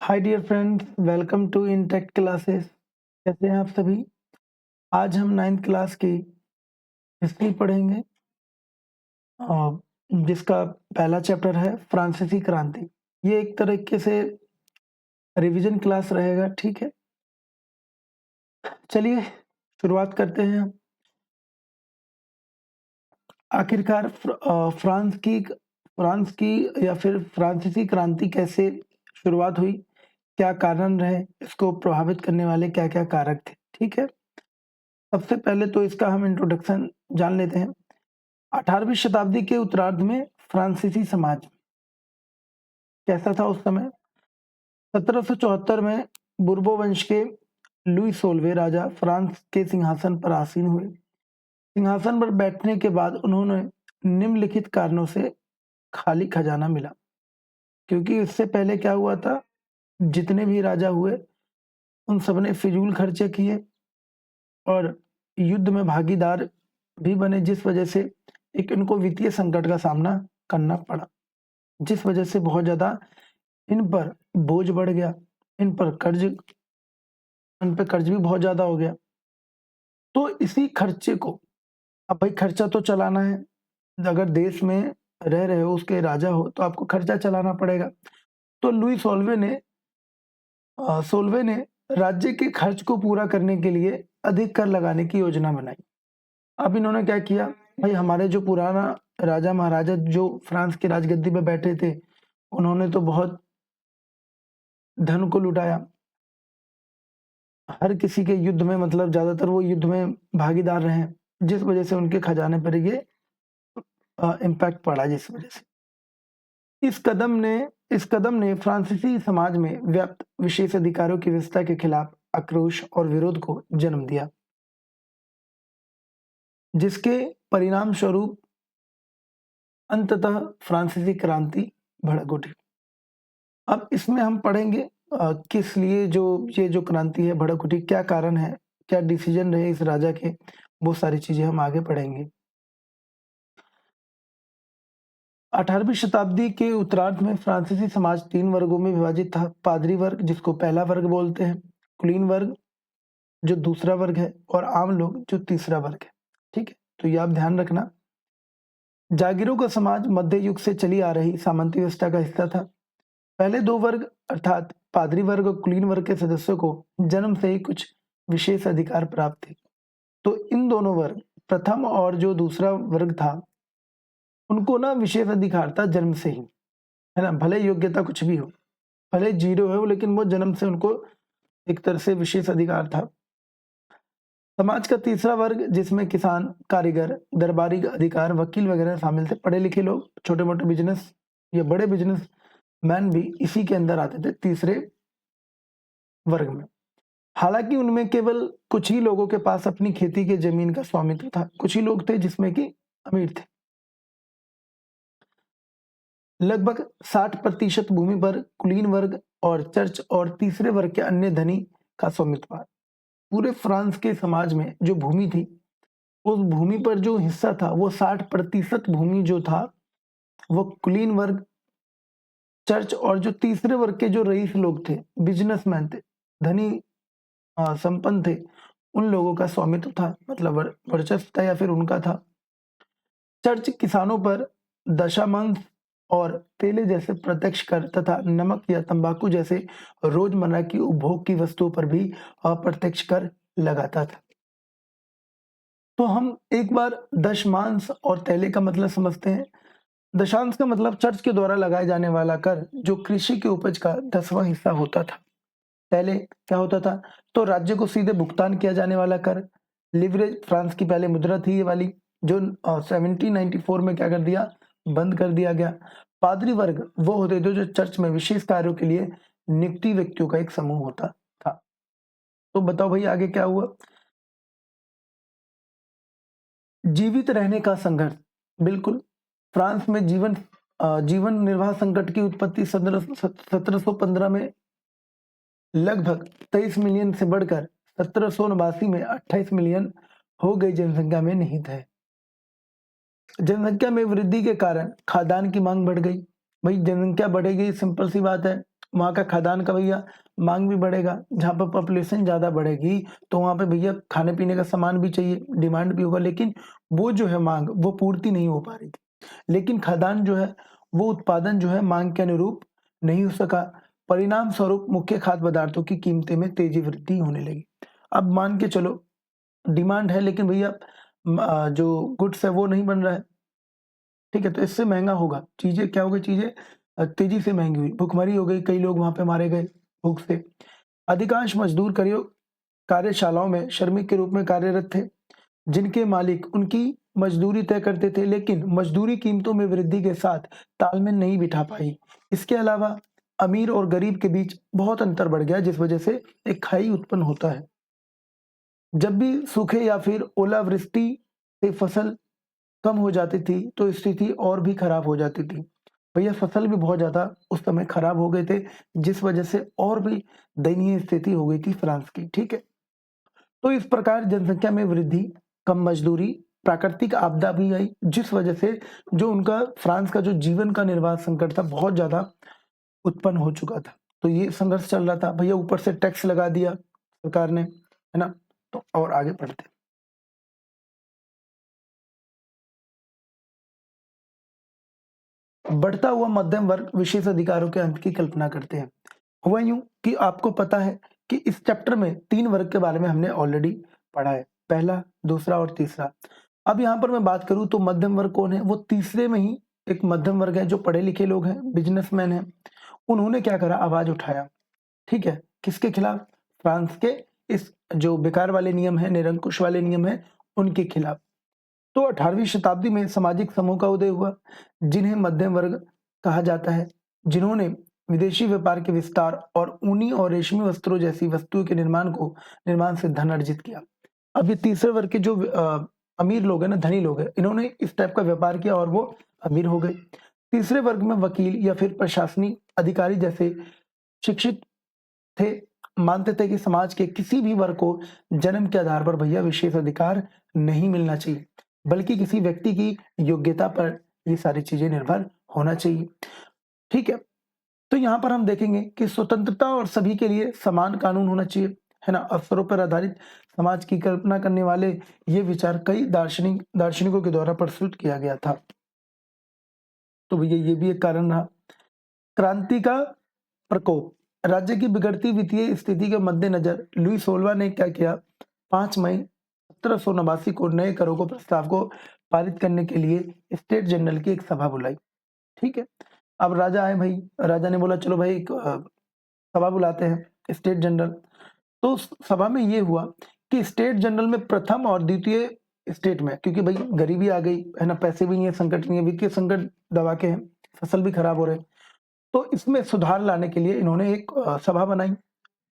Hi dear friends, welcome to in tech classes. कैसे हैं आप सभी? आज हम 9th क्लास की हिस्ट्री पढ़ेंगे, जिसका पहला चैप्टर है फ्रांसीसी क्रांति। ये एक तरीके से रिवीजन क्लास रहेगा, ठीक है? चलिए शुरुआत करते हैं। आखिरकार फ्रांस की या फिर फ्रांसीसी क्रांति कैसे शुरुआत हुई, क्या कारण रहे, इसको प्रभावित करने वाले क्या-क्या कारक थे, ठीक है? सबसे पहले तो इसका हम इंट्रोडक्शन जान लेते हैं। 18वीं शताब्दी के उत्तरार्ध में फ्रांसीसी समाज कैसा था उस समय? 1774 में बुर्बो वंश के लुई 16वें राजा फ्रांस के सिंहासन पर आसीन हुए। सिंहासन पर बैठने के बाद उन्होंने निम्नलिखित कारणों से खाली खजाना मिला, क्योंकि इससे पहले क्या हुआ था, जितने भी राजा हुए उन सबने फिजूल खर्चे किए और युद्ध में भागीदार भी बने, जिस वजह से एक इनको वित्तीय संकट का सामना करना पड़ा, जिस वजह से बहुत ज़्यादा इन पर बोझ बढ़ गया, इन पे कर्ज भी बहुत ज़्यादा हो गया। तो इसी खर्चे को, अब भाई खर्चा तो चलाना है, अगर देश में रह रहे हो, उसके राजा हो, तो आपको खर्चा चलाना पड़ेगा। तो लुई 16वें ने राज्य के खर्च को पूरा करने के लिए अधिक कर लगाने की योजना बनाई। अब इन्होंने क्या किया, भाई हमारे जो पुराना राजा महाराजा जो फ्रांस की राजगद्दी पे बैठे थे, उन्होंने तो बहुत धन को लुटाया। हर किसी के युद्ध में, मतलब ज़्यादातर वो युद्ध में भागीदार रहे, जिस वजह से उनके खजाने पर ये इम्पैक्ट पड़ा, जिस वजह से इस कदम ने फ्रांसीसी समाज में व्याप्त विशेष अधिकारों की व्यवस्था के खिलाफ आक्रोश और विरोध को जन्म दिया, जिसके परिणाम स्वरूप अंततः फ्रांसीसी क्रांति भड़क उठी। अब इसमें हम पढ़ेंगे किस लिए ये जो क्रांति है भड़क उठी, क्या कारण है, क्या डिसीजन रहे इस राजा के, वो सारी चीजें हम आगे पढ़ेंगे। 18वीं शताब्दी के उत्तरार्ध में फ्रांसीसी समाज 3 वर्गों में विभाजित था। पादरी वर्ग, जिसको पहला वर्ग बोलते हैं, कुलीन वर्ग जो दूसरा वर्ग है, और आम लोग जो तीसरा वर्ग है, ठीक है? तो ये आप ध्यान रखना। जागीरों का समाज मध्य युग से चली आ रही सामंती व्यवस्था का हिस्सा था। पहले 2 वर्ग अर्थात पादरी वर्ग और कुलीन वर्ग के सदस्यों को जन्म से ही कुछ विशेष अधिकार प्राप्त थे। तो इन दोनों वर्ग, प्रथम और जो दूसरा वर्ग था, उनको ना विशेष अधिकार था जन्म से ही, है ना? भले योग्यता कुछ भी हो, भले 0 हो, लेकिन वो जन्म से उनको एक तरह से विशेष अधिकार था। समाज का तीसरा वर्ग, जिसमें किसान, कारीगर, दरबारी अधिकार, वकील वगैरह शामिल थे। पढ़े लिखे लोग, छोटे-मोटे बिजनेस या बड़े बिजनेस मैन भी इसी के अंदर आते थे, तीसरे वर्ग में। हालांकि उनमें केवल कुछ ही लोगों के पास अपनी खेती की जमीन का स्वामित्व था। कुछ ही लोग थे जिसमें कि अमीर थे। लगभग 60% भूमि पर कुलीन वर्ग और चर्च और तीसरे वर्ग के अन्य धनी का स्वामित्व था। पूरे फ्रांस के समाज में जो भूमि थी, उस भूमि पर जो हिस्सा था, वो 60% भूमि जो था, वो कुलीन वर्ग, चर्च और जो तीसरे वर्ग के जो रईस लोग थे, बिजनेसमैन थे, धनी संपन्न थे, उन लोगों का स्वामित्व था, मतलब वर्चस्व था या फिर उनका था। चर्च किसानों पर दशामांस और तेले जैसे प्रत्यक्ष कर तथा नमक या तंबाकू जैसे रोजमर्रा की उपभोग की वस्तुओं पर भी अप्रत्यक्ष कर लगाता था। तो हम एक बार दशमांश और तेले का मतलब समझते हैं। दशांश का मतलब चर्च के द्वारा लगाए जाने वाला कर, जो कृषि की उपज का 10वां हिस्सा होता था। पहले क्या होता था, तो राज्य को सीधे भुगतान किया जाने वाला कर, लिवरेज, फ्रांस की पहले मुद्रा थी ये वाली, जो 1794 में क्या कर दिया, बंद कर दिया गया। पादरी वर्ग वो होते थे जो चर्च में विशेष कार्यों के लिए नियुक्ति व्यक्तियों का एक समूह होता था। तो बताओ भाई आगे क्या हुआ। जीवित रहने का संघर्ष, बिल्कुल। फ्रांस में जीवन निर्वाह संकट की उत्पत्ति 1715 में लगभग 23 मिलियन से बढ़कर 1789 में 28 मिलियन हो गई जनसंख्या में निहित है। जनसंख्या में वृद्धि के कारण खाद्यान्न की मांग बढ़ गई। भाई जनसंख्या बढ़ेगी, सिंपल सी बात है, वहाँ का खाद्यान्न का भैया माँग भी बढ़ेगा, जहाँ पर पॉपुलेशन ज़्यादा बढ़ेगी, तो वहाँ पे भैया खाने-पीने का सामान भी चाहिए, डिमांड भी होगा, लेकिन वो जो है माँग, वो पूर्ति नहीं हो पा रही थी। लेकिन खाद्यान्न जो है, वो उत्पादन जो है माँग के अनुरूप नहीं हो सका। परिणाम स्वरूप मुख्य खाद्य पदार्थों की कीमतें में तेज़ी वृद्धि होने लगी। अब मान के चलो डिमांड है, लेकिन भैया जो गुड्स है वो नहीं बन रहा है, ठीक है? तो इससे महँगा होगा। चीज़ें क्या हो गई, चीज़ें तेज़ी से महँगी हुई, भुखमरी हो गई, कई लोग वहाँ पे मारे गए भूख से। अधिकांश मज़दूर कार्यशालाओं में श्रमिक के रूप में कार्यरत थे, जिनके मालिक उनकी मज़दूरी तय करते थे, लेकिन मज़दूरी कीमतों में वृद्धि के साथ तालमेल नहीं बिठा पाई। इसके अलावा अमीर और गरीब के बीच बहुत अंतर बढ़ गया, जिस वजह से एक खाई उत्पन्न होता है। जब भी सूखे या फिर ओलावृष्टि से फसल कम हो जाती थी, तो स्थिति और भी खराब हो जाती थी। भैया फसल भी बहुत ज़्यादा उस समय खराब हो गए थे, जिस वजह से और भी दयनीय स्थिति हो गई थी फ्रांस की, ठीक है? तो इस प्रकार जनसंख्या में वृद्धि, कम मज़दूरी, प्राकृतिक आपदा भी आई, जिस वजह से जो उनका फ्रांस का जो जीवन का निर्वाह संकट था, बहुत ज़्यादा उत्पन्न हो चुका था। तो ये संघर्ष चल रहा था। भैया ऊपर से टैक्स लगा दिया सरकार ने, है ना? तो और आगे बढ़ते हैं। बढ़ता हुआ मध्यम वर्ग विशेष अधिकारों के अंत की कल्पना करते हैं। हुआ यूँ कि आपको पता है कि इस चैप्टर में 3 वर्ग के बारे में हमने ऑलरेडी पढ़ा है, पहला, दूसरा और तीसरा। अब यहाँ पर मैं बात करूँ तो मध्यम वर्ग कौन है? वो तीसरे में ही एक मध्यम वर्ग है, जो पढ़े-लिखे लोग हैं, बिज़नेसमैन हैं। उन्होंने क्या करा, आवाज़ उठाया, ठीक है? किसके खिलाफ? फ्रांस के इस जो बेकार वाले नियम हैं, निरंकुश वाले नियम हैं, उनके खिलाफ। तो 18वीं शताब्दी में सामाजिक समूह का उदय हुआ, जिन्हें मध्यम वर्ग कहा जाता है, जिन्होंने विदेशी व्यापार के विस्तार और ऊनी और रेशमी वस्त्रों जैसी वस्तुओं के निर्माण से धन अर्जित किया। अब ये तीसरे वर्ग के जो अमीर लोग हैं ना, धनी लोग हैं, इन्होंने इस टाइप का व्यापार किया और वो अमीर हो गए। तीसरे वर्ग में वकील या फिर प्रशासनिक अधिकारी जैसे शिक्षित थे, मानते थे कि समाज के किसी भी वर्ग को जन्म के आधार पर भैया विशेष अधिकार नहीं मिलना चाहिए, बल्कि किसी व्यक्ति की योग्यता पर ये सारी चीजें निर्भर होना चाहिए। ठीक है? तो यहाँ पर हम देखेंगे कि स्वतंत्रता और सभी के लिए समान कानून होना चाहिए, है ना? अवसरों पर आधारित समाज की कल्पना करने वाले ये विचार कई दार्शनिकों के द्वारा प्रस्तुत किया गया था। तो भैया ये भी एक कारण रहा। क्रांति का प्रकोप, राज्य की बिगड़ती वित्तीय स्थिति के मद्देनजर लुई 16वां ने क्या किया, 5 मई 1789 को नए करों को प्रस्ताव को पारित करने के लिए स्टेट जनरल की एक सभा बुलाई। ठीक है? अब राजा आए भाई, राजा ने बोला चलो भाई एक सभा बुलाते हैं स्टेट जनरल। तो उस सभा में ये हुआ कि स्टेट जनरल में प्रथम और द्वितीय स्टेट में, क्योंकि भाई गरीबी आ गई है ना, पैसे भी नहीं है, संकट नहीं है, वित्तीय संकट दबा के हैं, फसल भी खराब हो रहे हैं। तो इसमें सुधार लाने के लिए इन्होंने एक सभा बनाई,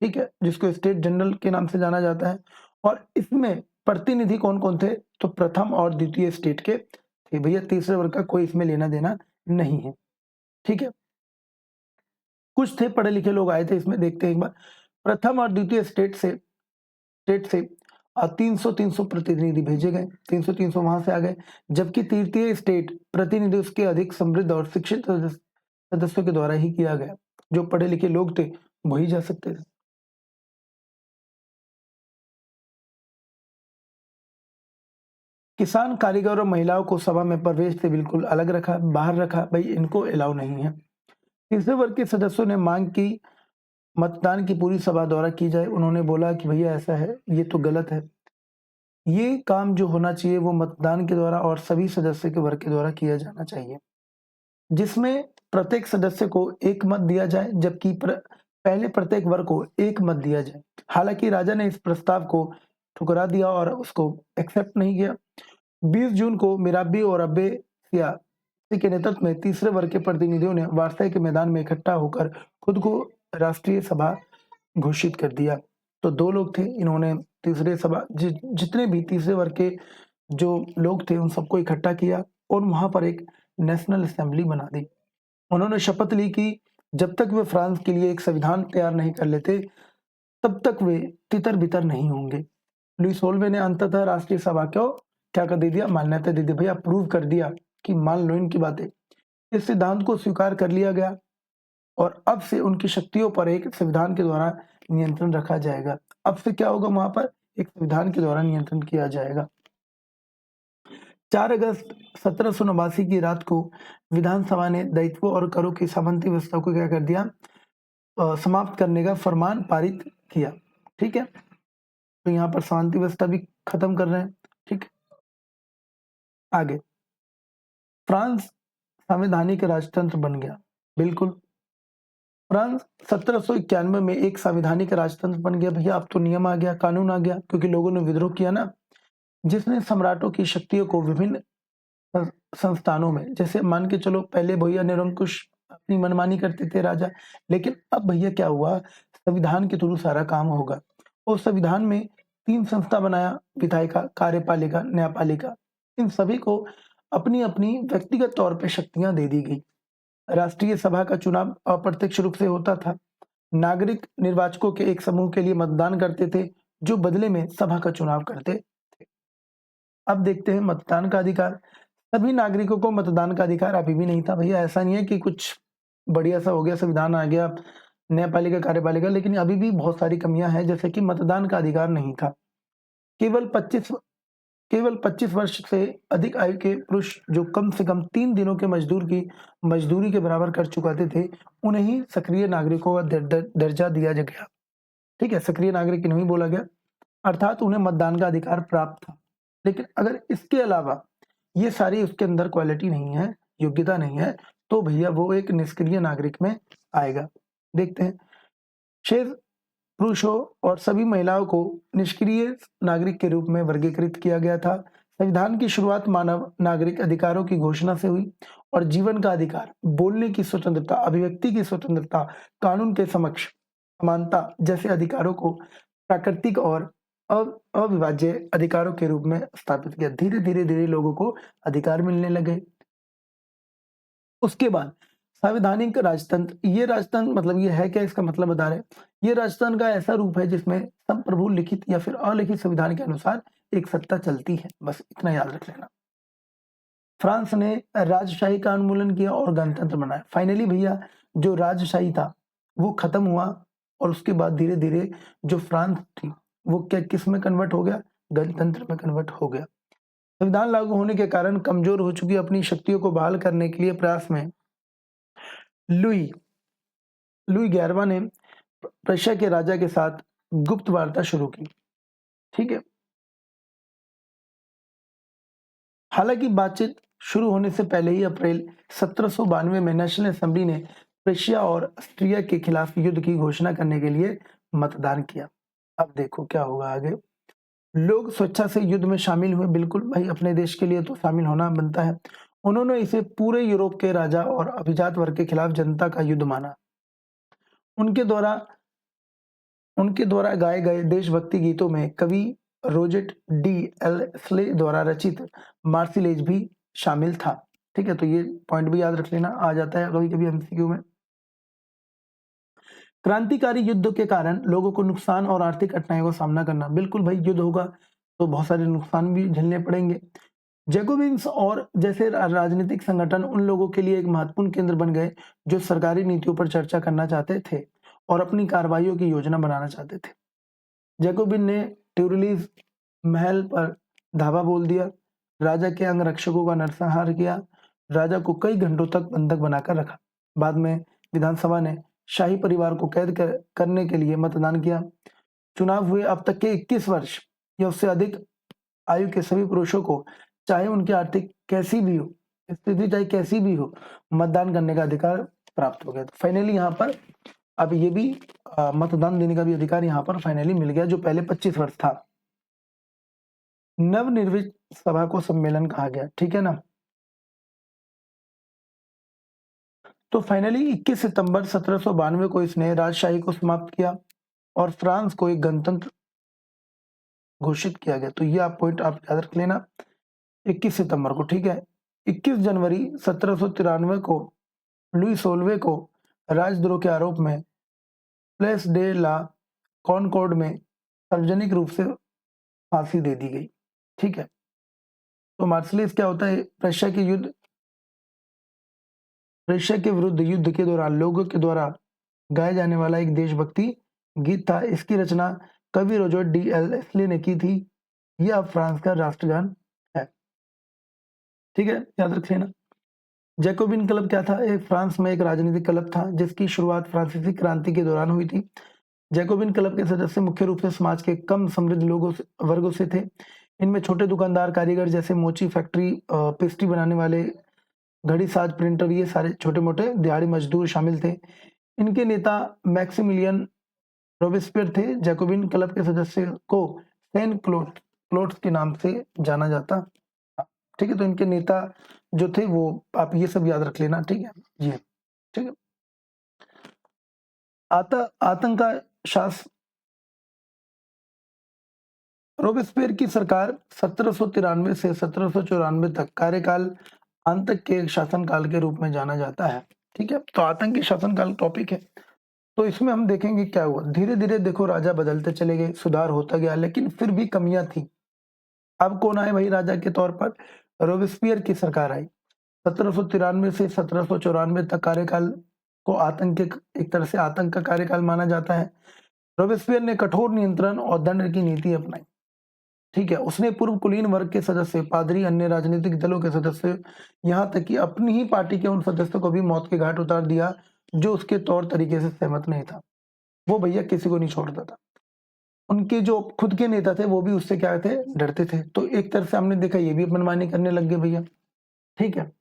ठीक है? जिसको स्टेट जनरल के नाम से जाना जाता है। और इसमें प्रतिनिधि कौन-कौन थे? तो प्रथम और द्वितीय स्टेट के थे। भैया तीसरे वर्ग का कोई इसमें लेना-देना नहीं है, ठीक है? कुछ थे पढ़े-लिखे लोग आए थे इसमें, देखते हैं एक बार। प्रथम और द्वितीय स्टेट से 300-300 प्रतिनिधि भेजे गए, 300-300 वहाँ से आ गए, जबकि तृतीय स्टेट प्रतिनिधि उसके अधिक समृद्ध और शिक्षित सदस्यों के द्वारा ही किया गया। जो पढ़े-लिखे लोग थे, वही जा सकते थे। किसान, कारीगर और महिलाओं को सभा में प्रवेश से बिल्कुल अलग रखा, बाहर रखा, भई इनको अलाउ नहीं है। तीसरे वर्ग के सदस्यों ने मांग की मतदान की पूरी सभा द्वारा की जाए। उन्होंने बोला कि भैया ऐसा है, ये तो गलत है। ये काम जो होना चाहिए वो मतदान के द्वारा और सभी सदस्य के वर्ग के द्वारा किया जाना चाहिए, जिसमें प्रत्येक सदस्य को 1 मत दिया जाए, जबकि पहले प्रत्येक वर्ग को 1 मत दिया जाए। हालाँकि राजा ने इस प्रस्ताव को ठुकरा दिया और उसको एक्सेप्ट नहीं किया। 20 जून को मिराबी और अब्बे सिया के नेतृत्व में तीसरे वर्ग के प्रतिनिधियों ने वार्साई के मैदान में इकट्ठा होकर खुद को राष्ट्रीय सभा घोषित कर दिया। तो 2 लोग थे, इन्होंने तीसरे सभा जितने भी तीसरे वर्ग के जो लोग थे उन सबको इकट्ठा किया और वहाँ पर एक नेशनल असेंबली बना दी। उन्होंने शपथ ली कि जब तक वे फ्रांस के लिए एक संविधान तैयार नहीं कर लेते, तब तक वे तितर-बितर नहीं होंगे। लुई 16वें ने अंततः राष्ट्रीय सभा को क्या कर दे दिया, मान्यता दे दी। भैया अप्रूव कर दिया कि मान लो इनकी बातें। इस सिद्धांत को स्वीकार कर लिया गया और अब से उनकी शक्तियों पर एक संविधान के द्वारा नियंत्रण रखा जाएगा। अब से क्या होगा, वहां पर एक संविधान के द्वारा नियंत्रण किया जाएगा। 4 अगस्त 1789 की रात को विधानसभा ने दायित्वों और करों की सामंती व्यवस्था को क्या कर दिया, समाप्त करने का फरमान पारित किया। ठीक है, तो यहाँ पर शांति व्यवस्था भी खत्म कर रहे हैं। ठीक है, आगे फ्रांस संवैधानिक राजतंत्र बन गया। बिल्कुल, फ्रांस 1791 में एक संवैधानिक राजतंत्र बन गया। भैया अब तो नियम आ गया, कानून आ गया, क्योंकि लोगों ने विद्रोह किया ना, जिसने सम्राटों की शक्तियों को विभिन्न संस्थानों में, जैसे मान के चलो पहले भैया निरंकुश अपनी मनमानी करते थे राजा, लेकिन अब भैया क्या हुआ, संविधान के थ्रू सारा काम होगा। और संविधान में 3 संस्था बनाया, विधायिका, कार्यपालिका, न्यायपालिका। इन सभी को अपनी अपनी व्यक्तिगत तौर पे शक्तियां दे दी गई। राष्ट्रीय सभा का चुनाव अप्रत्यक्ष रूप से होता था। नागरिक निर्वाचकों के एक समूह के लिए मतदान करते थे, जो बदले में सभा का चुनाव करते थे। अब देखते हैं मतदान का अधिकार। सभी नागरिकों को मतदान का अधिकार अभी भी नहीं था। भैया ऐसा नहीं है कि कुछ बढ़िया सा हो गया, संविधान आ गया, न्यायपालिका, कार्यपालिका, लेकिन अभी भी बहुत सारी कमियां हैं, जैसे कि मतदान का अधिकार नहीं था। केवल 25 वर्ष से अधिक आयु के पुरुष जो कम से कम 3 दिनों के मजदूरी के बराबर कर चुकाते थे, उन्हें ही सक्रिय नागरिकों का दर्जा दिया गया। ठीक है, सक्रिय नागरिक नहीं बोला गया, अर्थात उन्हें मतदान का अधिकार प्राप्त था। लेकिन अगर इसके अलावा ये सारी उसके अंदर क्वालिटी नहीं है, योग्यता नहीं है, तो भैया वो एक निष्क्रिय नागरिक में आएगा। देखते हैं, शेष पुरुषों और सभी महिलाओं को निष्क्रिय नागरिक के रूप में वर्गीकृत किया गया था। संविधान की शुरुआत मानव नागरिक अधिकारों की घोषणा से हुई और जीवन का अधिकार, बोलने की स्वतंत्रता, अभिव्यक्ति की स्वतंत्रता, कानून के समक्ष समानता जैसे अधिकारों को प्राकृतिक और अविभाज्य अधिकारों के रूप में स्थापित किया। धीरे धीरे लोगों को अधिकार मिलने लगे। उसके बाद संवैधानिक राजतंत्र, ये राजतंत्र मतलब ये है क्या, इसका मतलब बता रहे, ये राजतंत्र का ऐसा रूप है जिसमें संप्रभु लिखित या फिर अलिखित संविधान के अनुसार एक सत्ता चलती है। बस इतना याद रख लेना। फ्रांस ने राजशाही का उन्मूलन किया और गणतंत्र बनाया। फाइनली भैया जो राजशाही था वो खत्म हुआ और उसके बाद धीरे धीरे जो फ्रांस थी वो क्या किस में कन्वर्ट हो गया, गणतंत्र में कन्वर्ट हो गया। संविधान लागू होने के कारण कमजोर हो चुकी अपनी शक्तियों को बहाल करने के लिए प्रयास में लुई 11वां ने प्रशिया के राजा के साथ गुप्त वार्ता शुरू की। ठीक है, हालांकि बातचीत शुरू होने से पहले ही अप्रैल 1792 में नेशनल असेंबली ने प्रशिया और ऑस्ट्रिया के खिलाफ युद्ध की घोषणा करने के लिए मतदान किया। अब देखो क्या होगा आगे। लोग स्वेच्छा से युद्ध में शामिल हुए। बिल्कुल भाई, अपने देश के लिए तो शामिल होना बनता है। उन्होंने इसे पूरे यूरोप के राजा और अभिजात वर्ग के खिलाफ जनता का युद्ध माना। उनके द्वारा गाए गए देशभक्ति गीतों में कवि रोजेट डी एल्सले द्वारा रचित मार्सिलेज भी शामिल था। ठीक है, तो ये पॉइंट भी याद रख लेना, आ जाता है कभी कभी एमसीक्यू में। क्रांतिकारी युद्ध के कारण लोगों को नुकसान और आर्थिक कठिनाइयों का सामना करना। बिल्कुल भाई, युद्ध होगा तो बहुत सारे नुकसान भी झेलने पड़ेंगे। जैकोबिन्स और जैसे राजनीतिक संगठन उन लोगों के लिए एक महत्वपूर्ण केंद्र बन गए जो सरकारी नीतियों पर चर्चा करना चाहते थे और अपनी कार्रवाइयों की योजना बनाना चाहते थे। जैकोबिन ने ट्यूरिलीज महल पर धावा बोल दिया, राजा के अंगरक्षकों का नरसंहार किया, राजा को कई घंटों तक बंधक बनाकर रखा। बाद में विधानसभा ने शाही परिवार को करने के लिए मतदान किया। चुनाव हुए। अब तक के 21 वर्ष या उससे अधिक आयु के सभी पुरुषों को, चाहे उनकी आर्थिक कैसी भी हो स्थिति, चाहे कैसी भी हो, मतदान करने का अधिकार प्राप्त हो गया। तो फाइनली यहाँ पर अब ये भी मतदान देने का भी अधिकार यहाँ पर फाइनली मिल गया, जो पहले 25 वर्ष था। नवनिर्मित सभा को सम्मेलन कहा गया। ठीक है ना। तो फाइनली 21 सितंबर 1792 को इसने राजशाही को समाप्त किया और फ्रांस को एक गणतंत्र घोषित किया गया। तो ये आप पॉइंट आप याद रख लेना, 21 सितंबर को। ठीक है, 21 जनवरी 1793 को लुई 16वें को राजद्रोह के आरोप में प्लेस डे ला कॉनकॉर्ड में सार्वजनिक रूप से फांसी दे दी गई। ठीक है, तो मार्सिलेज क्या होता है, प्रशिया के युद्ध रशिया के विरुद्ध युद्ध के दौरान लोगों के द्वारा गाए जाने वाला एक देशभक्ति गीत था। इसकी रचना कवि रॉजर डी एल्सले ने की थी। यह अब फ्रांस का राष्ट्रगान है। ठीक है, याद रखिए ना। जैकोबिन क्लब क्या था? एक फ्रांस में एक राजनीतिक क्लब था जिसकी शुरुआत फ्रांसीसी क्रांति के दौरान हुई थी। जैकोबिन क्लब के सदस्य मुख्य रूप से समाज के कम समृद्ध वर्गों से थे। इनमें छोटे दुकानदार, कारीगर जैसे मोची फैक्ट्री, पेस्ट्री बनाने वाले, घड़ी साज, प्रिंटर, ये सारे छोटे मोटे दिहाड़ी मजदूर शामिल थे। इनके नेता मैक्सिमिलियन रोबेस्पियर थे। जैकोबिन क्लब के सदस्य को सेन क्लोट्स के नाम से जाना जाता। ठीक है, तो इनके नेता जो थे वो आप ये सब याद रख लेना। ठीक है जी, ठीक है। आतंक का शासन। रोबेस्पियर की सरकार 1793 से 1794 तक कार्यकाल आतंक के शासनकाल के रूप में जाना जाता है। ठीक है, तो आतंकी शासनकाल टॉपिक है। तो इसमें हम देखेंगे क्या हुआ। धीरे धीरे देखो राजा बदलते चले गए, सुधार होता गया, लेकिन फिर भी कमियां थी। अब कौन आए भाई राजा के तौर पर? रोबेस्पियर की सरकार आई। 1793 से 1794 तक कार्यकाल को आतंक के एक तरह से आतंक का कार्यकाल माना जाता है। रोबेस्पियर ने कठोर नियंत्रण और दंड की नीति अपनाई। ठीक है, उसने पूर्व कुलीन वर्ग के सदस्य, पादरी, अन्य राजनीतिक दलों के सदस्य, यहाँ तक कि अपनी ही पार्टी के उन सदस्यों को भी मौत के घाट उतार दिया जो उसके तौर तरीके से सहमत नहीं था। वो भैया किसी को नहीं छोड़ता था। उनके जो खुद के नेता थे वो भी उससे क्या थे? डरते थे। तो एक तरह से हमने देखा ये भी मनमानी करने लग गए भैया। ठीक है,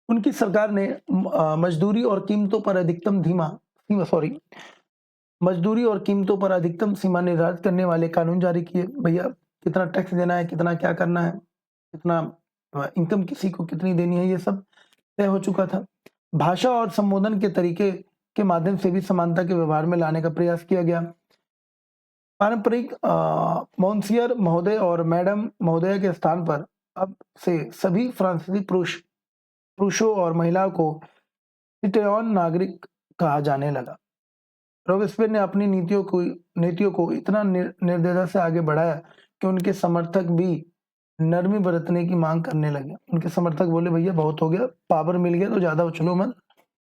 उनकी सरकार ने मजदूरी और कीमतों पर अधिकतम मजदूरी और कीमतों पर अधिकतम सीमा निर्धारित करने वाले कानून जारी किए। भैया कितना टैक्स देना है, कितना क्या करना है, कितना इनकम किसी को कितनी देनी है, ये सब तय हो चुका था। भाषा और संबोधन के तरीके के माध्यम से भी समानता के व्यवहार में लाने का प्रयास किया गया। पारंपरिक मोंसियर महोदय और मैडम महोदय के स्थान पर अब से सभी फ्रांसीसी पुरुषों और महिलाओं को सिटिजन नागरिक कहा जाने लगा। रोबेस्पियर ने अपनी नीतियों को इतना निर्दयता से आगे बढ़ाया कि उनके समर्थक भी नरमी बरतने की मांग करने लगे। उनके समर्थक बोले भैया बहुत हो गया, पावर मिल गया तो ज्यादा उछलो मत,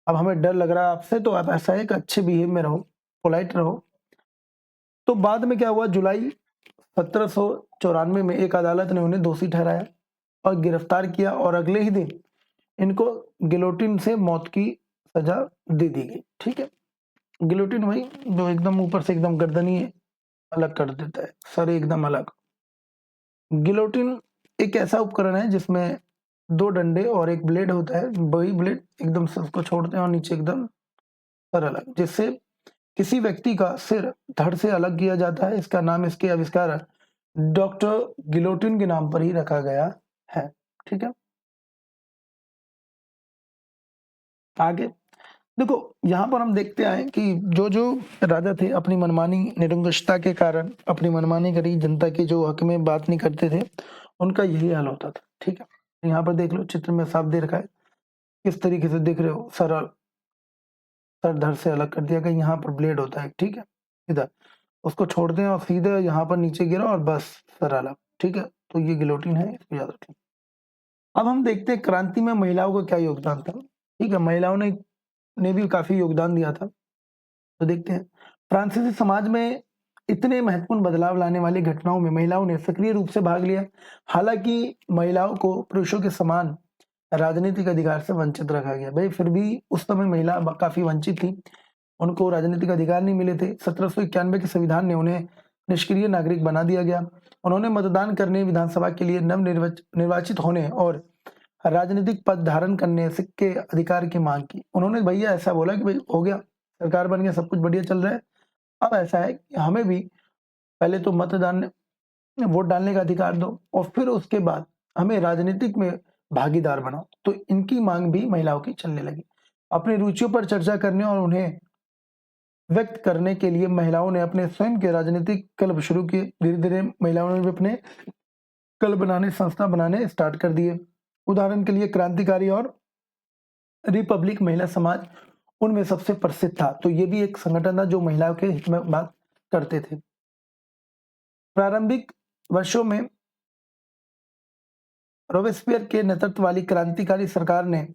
अब हमें डर लग रहा है आपसे, तो आप ऐसा है कि अच्छे बिहेव में रहो, पोलाइट रहो। तो बाद में क्या हुआ? जुलाई 1794 में एक अदालत ने उन्हें दोषी ठहराया और गिरफ्तार किया और अगले ही दिन इनको गिलोटिन से मौत की सजा दे दी गई। ठीक है, गिलोटिन वही जो एकदम ऊपर से एकदम गर्दनी अलग कर देता है, सर एकदम अलग। गिलोटिन एक ऐसा उपकरण है जिसमें 2 डंडे और एक ब्लेड होता है। वही ब्लेड एकदम से उसको छोड़ते हैं और नीचे एकदम सर अलग, जिससे किसी व्यक्ति का सिर धड़ से अलग किया जाता है। इसका नाम इसके आविष्कार डॉक्टर गिलोटिन के नाम पर ही रखा गया है। ठीक है, आगे देखो यहाँ पर हम देखते आए कि जो राजा थे अपनी मनमानी निरंकुशता के कारण अपनी मनमानी करी, जनता के जो हक में बात नहीं करते थे, उनका यही हाल होता था। ठीक है, यहाँ पर देख लो चित्र में साफ दे रखा है किस तरीके से देख रहे हो, सर धड़ से अलग कर दिया गया। यहाँ पर ब्लेड होता है, ठीक है, इधर उसको छोड़ दें और सीधे यहाँ पर नीचे गिरा और बस सर अलग। ठीक है, तो ये गिलोटिन है, इसको याद रखें। अब हम देखते हैं क्रांति में महिलाओं का क्या योगदान था। ठीक है, महिलाओं ने भी काफी योगदान दिया था। तो देखते हैं फ्रांसीसी समाज में इतने महत्वपूर्ण बदलाव लाने वाली घटनाओं में महिलाओं ने सक्रिय रूप से भाग लिया। हालांकि महिलाओं को पुरुषों के समान राजनीतिक अधिकार से वंचित रखा गया। भाई फिर भी उस समय महिला काफी वंचित थी, उनको राजनीतिक अधिकार नहीं मिले थे। 1791 के संविधान ने उन्हें निष्क्रिय नागरिक बना दिया गया। उन्होंने मतदान करने, विधानसभा के लिए नव निर्वाचित होने और राजनीतिक पद धारण करने के अधिकार की मांग की। उन्होंने भैया ऐसा बोला कि भाई हो गया, सरकार बन गया, सब कुछ बढ़िया चल रहा है, अब ऐसा है कि हमें भी पहले तो मतदान वोट डालने का अधिकार दो और फिर उसके बाद हमें राजनीतिक में भागीदार बनाओ। तो इनकी मांग भी महिलाओं की चलने लगी। अपनी रुचियों पर चर्चा करने और उन्हें व्यक्त करने के लिए महिलाओं ने अपने स्वयं के राजनीतिक क्लब शुरू किए। धीरे धीरे महिलाओं ने भी अपने क्लब बनाने, संस्था बनाने स्टार्ट कर दिए। उदाहरण के लिए क्रांतिकारी और रिपब्लिक महिला समाज उनमें सबसे प्रसिद्ध था। तो ये भी एक संगठन था जो महिलाओं के हित में बात करते थे। प्रारंभिक वर्षों में रोबेस्पियर के नेतृत्व वाली क्रांतिकारी सरकार ने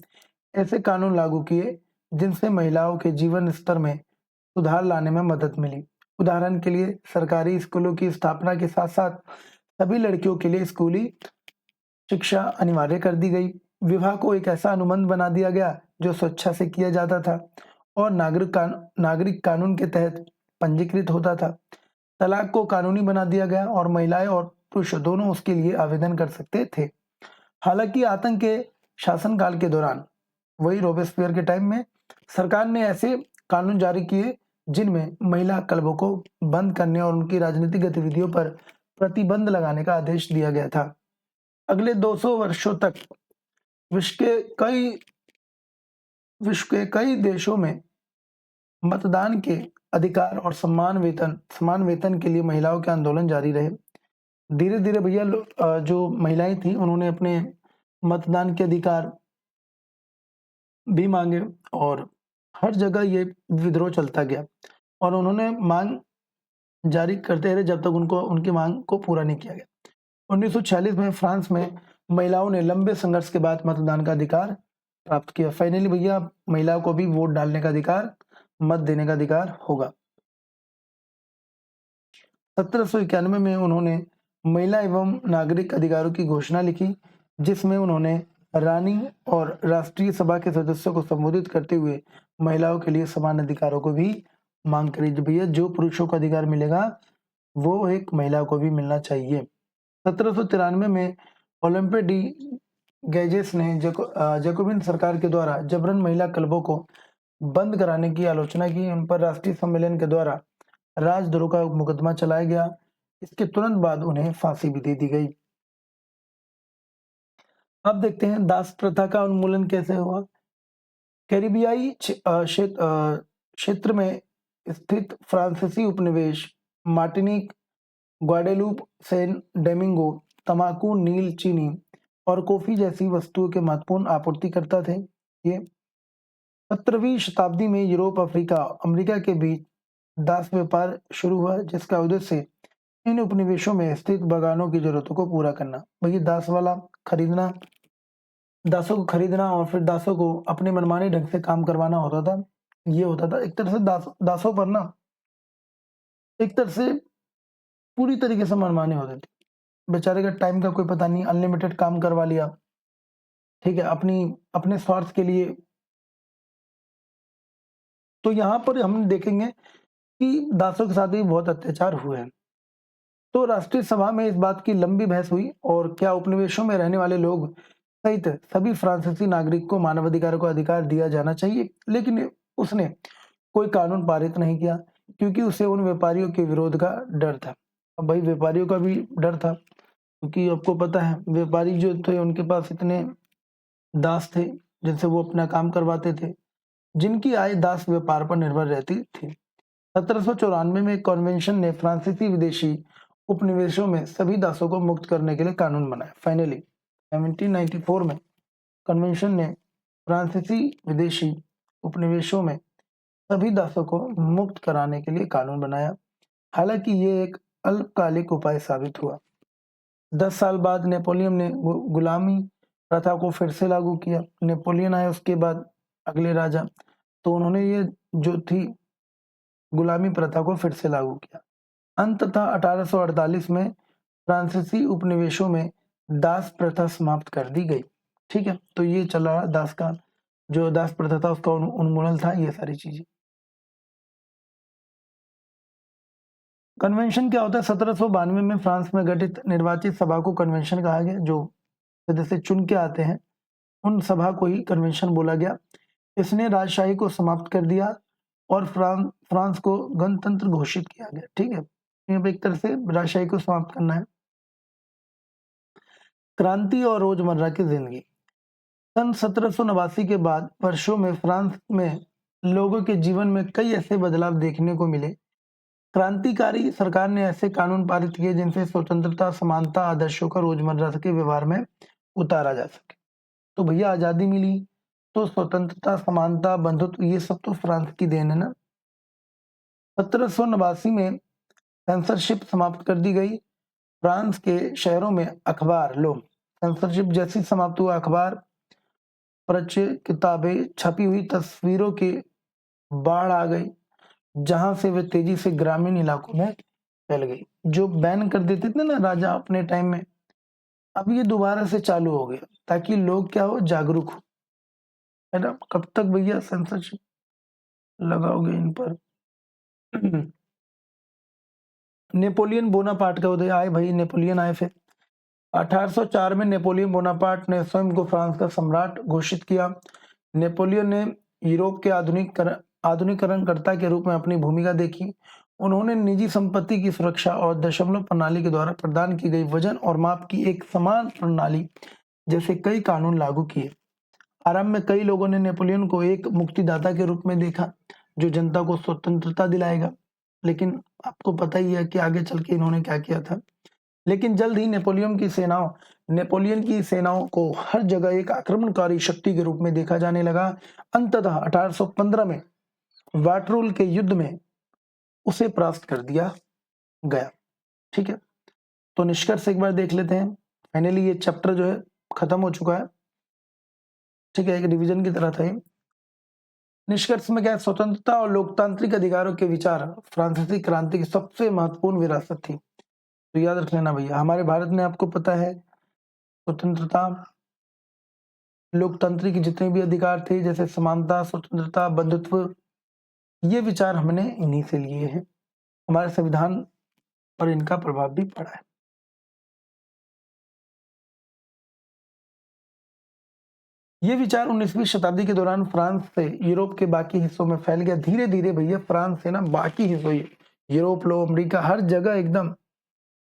ऐसे कानून लागू किए जिनसे महिलाओं के जीवन स्तर में सुधार लाने में मदद मिली। उदाहरण के लिए सरकारी स्कूलों की स्थापना के साथ साथ सभी लड़कियों के लिए स्कूली शिक्षा अनिवार्य कर दी गई। विवाह को एक ऐसा अनुबंध बना दिया गया जो स्वेच्छा से किया जाता था और नागरिक कानून के तहत पंजीकृत होता था। तलाक को कानूनी बना दिया गया और महिलाएं और पुरुष दोनों उसके लिए आवेदन कर सकते थे। हालांकि आतंक के शासनकाल के दौरान, वही रोबेस्पियर के टाइम में, सरकार ने ऐसे कानून जारी किए जिनमें महिला क्लबों को बंद करने और उनकी राजनीतिक गतिविधियों पर प्रतिबंध लगाने का आदेश दिया गया था। अगले 200 वर्षों तक विश्व के कई देशों में मतदान के अधिकार और समान वेतन के लिए महिलाओं के आंदोलन जारी रहे। धीरे धीरे भैया जो महिलाएं थी उन्होंने अपने मतदान के अधिकार भी मांगे और हर जगह ये विद्रोह चलता गया और उन्होंने मांग जारी करते रहे जब तक उनकी मांग को पूरा नहीं किया गया। 1946 में फ्रांस में महिलाओं ने लंबे संघर्ष के बाद मतदान का अधिकार प्राप्त किया। फाइनली भैया महिलाओं को भी वोट डालने का अधिकार, मत देने का अधिकार होगा। 1791 में उन्होंने महिला एवं नागरिक अधिकारों की घोषणा लिखी, जिसमें उन्होंने रानी और राष्ट्रीय सभा के सदस्यों को संबोधित करते हुए महिलाओं के लिए समान अधिकारों को भी मांग करी। भैया जो पुरुषों को अधिकार मिलेगा वो एक महिला को भी मिलना चाहिए। 1793 में ओलंपे डी गैजेस ने जैकोबिन सरकार के द्वारा जबरन महिला क्लबों को बंद कराने की आलोचना की। उन पर राष्ट्रीय सम्मेलन के द्वारा राजद्रोह का मुकदमा चलाया गया। इसके तुरंत बाद उन्हें फांसी भी दे दी गई। अब देखते हैं दास प्रथा का उन्मूलन कैसे हुआ। कैरिबियाई क्षेत्र में स्थित फ्रांसीसी उपनिवेश मार्टिनिक, ग्वाडेलूप, सैन डोमिंगो तंबाकू, नील, चीनी और कॉफी जैसी वस्तुओं के महत्वपूर्ण आपूर्तिकर्ता थे। ये 17वीं शताब्दी में यूरोप, अफ्रीका, अमेरिका के बीच दास व्यापार शुरू हुआ, जिसका उद्देश्य इन उपनिवेशों में स्थित बगानों की जरूरतों को पूरा करना। वही दासों को खरीदना और फिर दासों को अपने मनमाने ढंग से काम करवाना होता था। ये होता था एक तरह से दासों पर ना एक तरह से पूरी तरीके से मनमाने होते थे। बेचारे का टाइम का कोई पता नहीं, अनलिमिटेड काम करवा लिया, ठीक है, अपने स्वार्थ के लिए। तो यहाँ पर हम देखेंगे कि दासों के साथ भी बहुत अत्याचार हुए हैं। तो राष्ट्रीय सभा में इस बात की लंबी बहस हुई और क्या उपनिवेशों में रहने वाले लोग सहित सभी फ्रांसीसी नागरिक को मानवाधिकारों का अधिकार दिया जाना चाहिए, लेकिन उसने कोई कानून पारित नहीं किया क्योंकि उसे उन व्यापारियों के विरोध का डर था। अब भाई व्यापारियों का भी डर था क्योंकि आपको पता है व्यापारी जो थे उनके पास इतने दास थे जिनसे वो अपना काम करवाते थे, जिनकी आय दास व्यापार पर निर्भर रहती थी। 1794 में कन्वेंशन ने फ्रांसीसी विदेशी उपनिवेशों में सभी दासों को मुक्त करने के लिए कानून बनाया। फाइनली 1794 में कन्वेंशन ने फ्रांसीसी विदेशी उपनिवेशों में सभी दासों को मुक्त कराने के लिए कानून बनाया। हालांकि ये एक अल्पकालिक उपाय साबित हुआ। 10 साल बाद नेपोलियन ने गुलामी प्रथा को फिर से लागू किया। नेपोलियन आए उसके बाद अगले राजा, तो उन्होंने ये जो थी गुलामी प्रथा को फिर से लागू किया। अंततः 1848 में फ्रांसीसी उपनिवेशों में दास प्रथा समाप्त कर दी गई। ठीक है, तो ये चला दास प्रथा था उसका उन्मूलन था, ये सारी चीजें। कन्वेंशन क्या होता है? 1792 में फ्रांस में गठित निर्वाचित सभा को कन्वेंशन कहा गया। जो सदस्य चुन के आते हैं उन सभा को ही कन्वेंशन बोला गया। इसने राजशाही को समाप्त कर दिया और फ्रांस को गणतंत्र घोषित किया गया। ठीक है, यहाँ पे एक तरह से राजशाही को समाप्त करना है। क्रांति और रोजमर्रा की जिंदगी। सन 1789 के बाद वर्षों में फ्रांस में लोगों के जीवन में कई ऐसे बदलाव देखने को मिले। क्रांतिकारी सरकार ने ऐसे कानून पारित किए जिनसे स्वतंत्रता, समानता आदर्शों का रोजमर्रा के व्यवहार में उतारा जा सके। तो भैया आजादी मिली तो स्वतंत्रता, समानता, बंधुत्व, ये सब तो फ्रांस की देन है ना। 1789 में सेंसरशिप समाप्त कर दी गई। फ्रांस के शहरों में अखबार लो सेंसरशिप जैसी समाप्त हुआ, अखबार, परिचय, किताबें, छपी हुई तस्वीरों की बाढ़ आ गई, जहां से वे तेजी से ग्रामीण इलाकों में फैल गई। जो बैन कर देते थे ना राजा अपने टाइम में, अब ये दोबारा से चालू हो गया ताकि लोग क्या हो, जागरूक हो, है ना। कब तक भैया सेंसरशिप लगाओगे इन पर? नेपोलियन बोनापार्ट का उदय, आए भाई नेपोलियन आए फिर। 1804 में नेपोलियन बोनापार्ट ने स्वयं को फ्रांस का सम्राट घोषित किया। नेपोलियन ने यूरोप के आधुनिकरणकर्ता के रूप में अपनी भूमिका देखी। उन्होंने निजी संपत्ति की सुरक्षा और दशमलव प्रणाली के द्वारा प्रदान की गई वजन और माप की एक समान प्रणाली जैसे कई कानून लागू किए। आरंभ में कई लोगों ने नेपोलियन को एक मुक्तिदाता के रूप में देखा जो जनता को स्वतंत्रता दिलाएगा, लेकिन आपको पता ही है कि आगे चल के इन्होंने क्या किया था। लेकिन जल्द ही नेपोलियन की सेनाओं को हर जगह एक आक्रमणकारी शक्ति के रूप में देखा जाने लगा। अंततः 1815 में वाटरूल के युद्ध में उसे परास्त कर दिया गया। ठीक है, तो निष्कर्ष एक बार देख लेते हैं। फाइनली ये चैप्टर जो है खत्म हो चुका है। ठीक है, एक रिवीजन की तरह था ये। निष्कर्ष में क्या है, स्वतंत्रता और लोकतांत्रिक अधिकारों के विचार फ्रांसीसी क्रांति की सबसे महत्वपूर्ण विरासत थी। तो याद रख लेना भैया, हमारे भारत में आपको पता है स्वतंत्रता, लोकतांत्रिक जितने भी अधिकार थे जैसे समानता, स्वतंत्रता, बंधुत्व, ये विचार हमने इन्हीं से लिए हैं। हमारे संविधान पर इनका प्रभाव भी पड़ा है। ये विचार 19वीं शताब्दी के दौरान फ्रांस से यूरोप के बाकी हिस्सों में फैल गया। धीरे धीरे भैया फ्रांस से ना बाकी हिस्सों, यूरोप लो, अमेरिका, हर जगह एकदम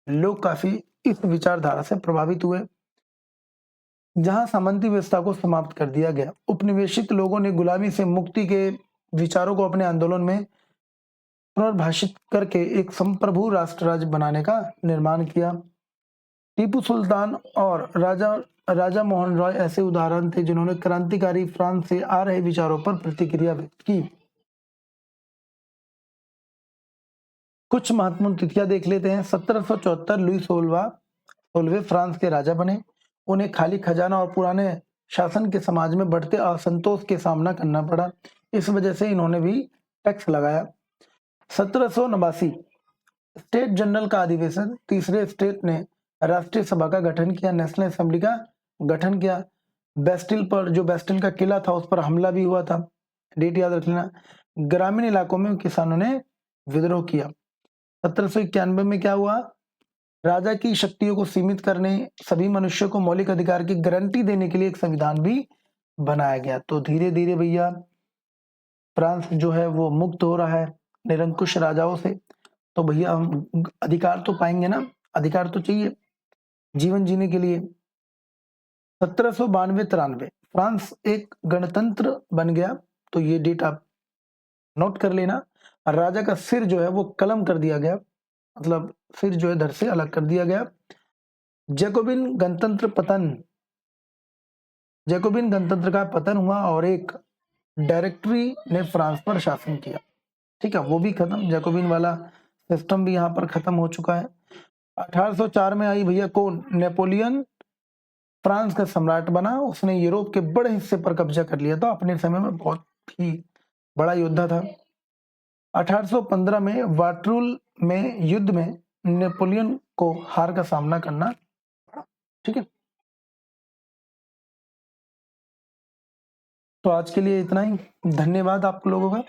लोग काफी इस विचारधारा से प्रभावित हुए। जहां सामंती व्यवस्था को समाप्त कर दिया गया, उपनिवेशित लोगों ने गुलामी से मुक्ति के विचारों को अपने आंदोलन में पुनर्भाषित करके एक संप्रभु राष्ट्र राज्य बनाने का निर्माण किया। टीपू सुल्तान और राजा मोहन रॉय ऐसे उदाहरण थे जिन्होंने क्रांतिकारी फ्रांस से आ रहे विचारों पर प्रतिक्रिया व्यक्त की। कुछ महत्वपूर्ण तिथियां देख लेते हैं। 1774 लुई 16वें फ्रांस के राजा बने। उन्हें खाली खजाना और पुराने शासन के समाज में बढ़ते असंतोष के सामना करना पड़ा, इस वजह से इन्होंने भी टैक्स लगाया। 1789 स्टेट जनरल का अधिवेशन, तीसरे स्टेट ने राष्ट्रीय सभा का गठन किया, नेशनल असेंबली का गठन किया। बेस्टिल पर, जो बेस्टिल का किला था, उस पर हमला भी हुआ था, डेट याद रख लेना। ग्रामीण इलाकों में किसानों ने विद्रोह किया। 1791 में क्या हुआ, राजा की शक्तियों को सीमित करने, सभी मनुष्यों को मौलिक अधिकार की गारंटी देने के लिए एक संविधान भी बनाया गया। तो धीरे धीरे भैया फ्रांस जो है वो मुक्त हो रहा है निरंकुश राजाओं से। तो भैया हम अधिकार तो पाएंगे ना, अधिकार तो चाहिए जीवन जीने के लिए। 1792-93 फ्रांस एक गणतंत्र बन गया। तो ये डेट आप नोट कर लेना। राजा का सिर जो है वो कलम कर दिया गया, मतलब सिर जो है धड़ से अलग कर दिया गया। जैकोबिन गणतंत्र का पतन हुआ और एक डायरेक्टरी ने फ्रांस पर शासन किया। ठीक है, वो भी खत्म, जैकोबिन वाला सिस्टम भी यहाँ पर खत्म हो चुका है। 1804 में आई भैया कौन, नेपोलियन फ्रांस का सम्राट बना। उसने यूरोप के बड़े हिस्से पर कब्जा कर लिया था, अपने समय में बहुत ही बड़ा योद्धा था। 1815 में वाटरूल में युद्ध में नेपोलियन को हार का सामना करना पड़ा। ठीक है, तो आज के लिए इतना ही। धन्यवाद आप लोगों का।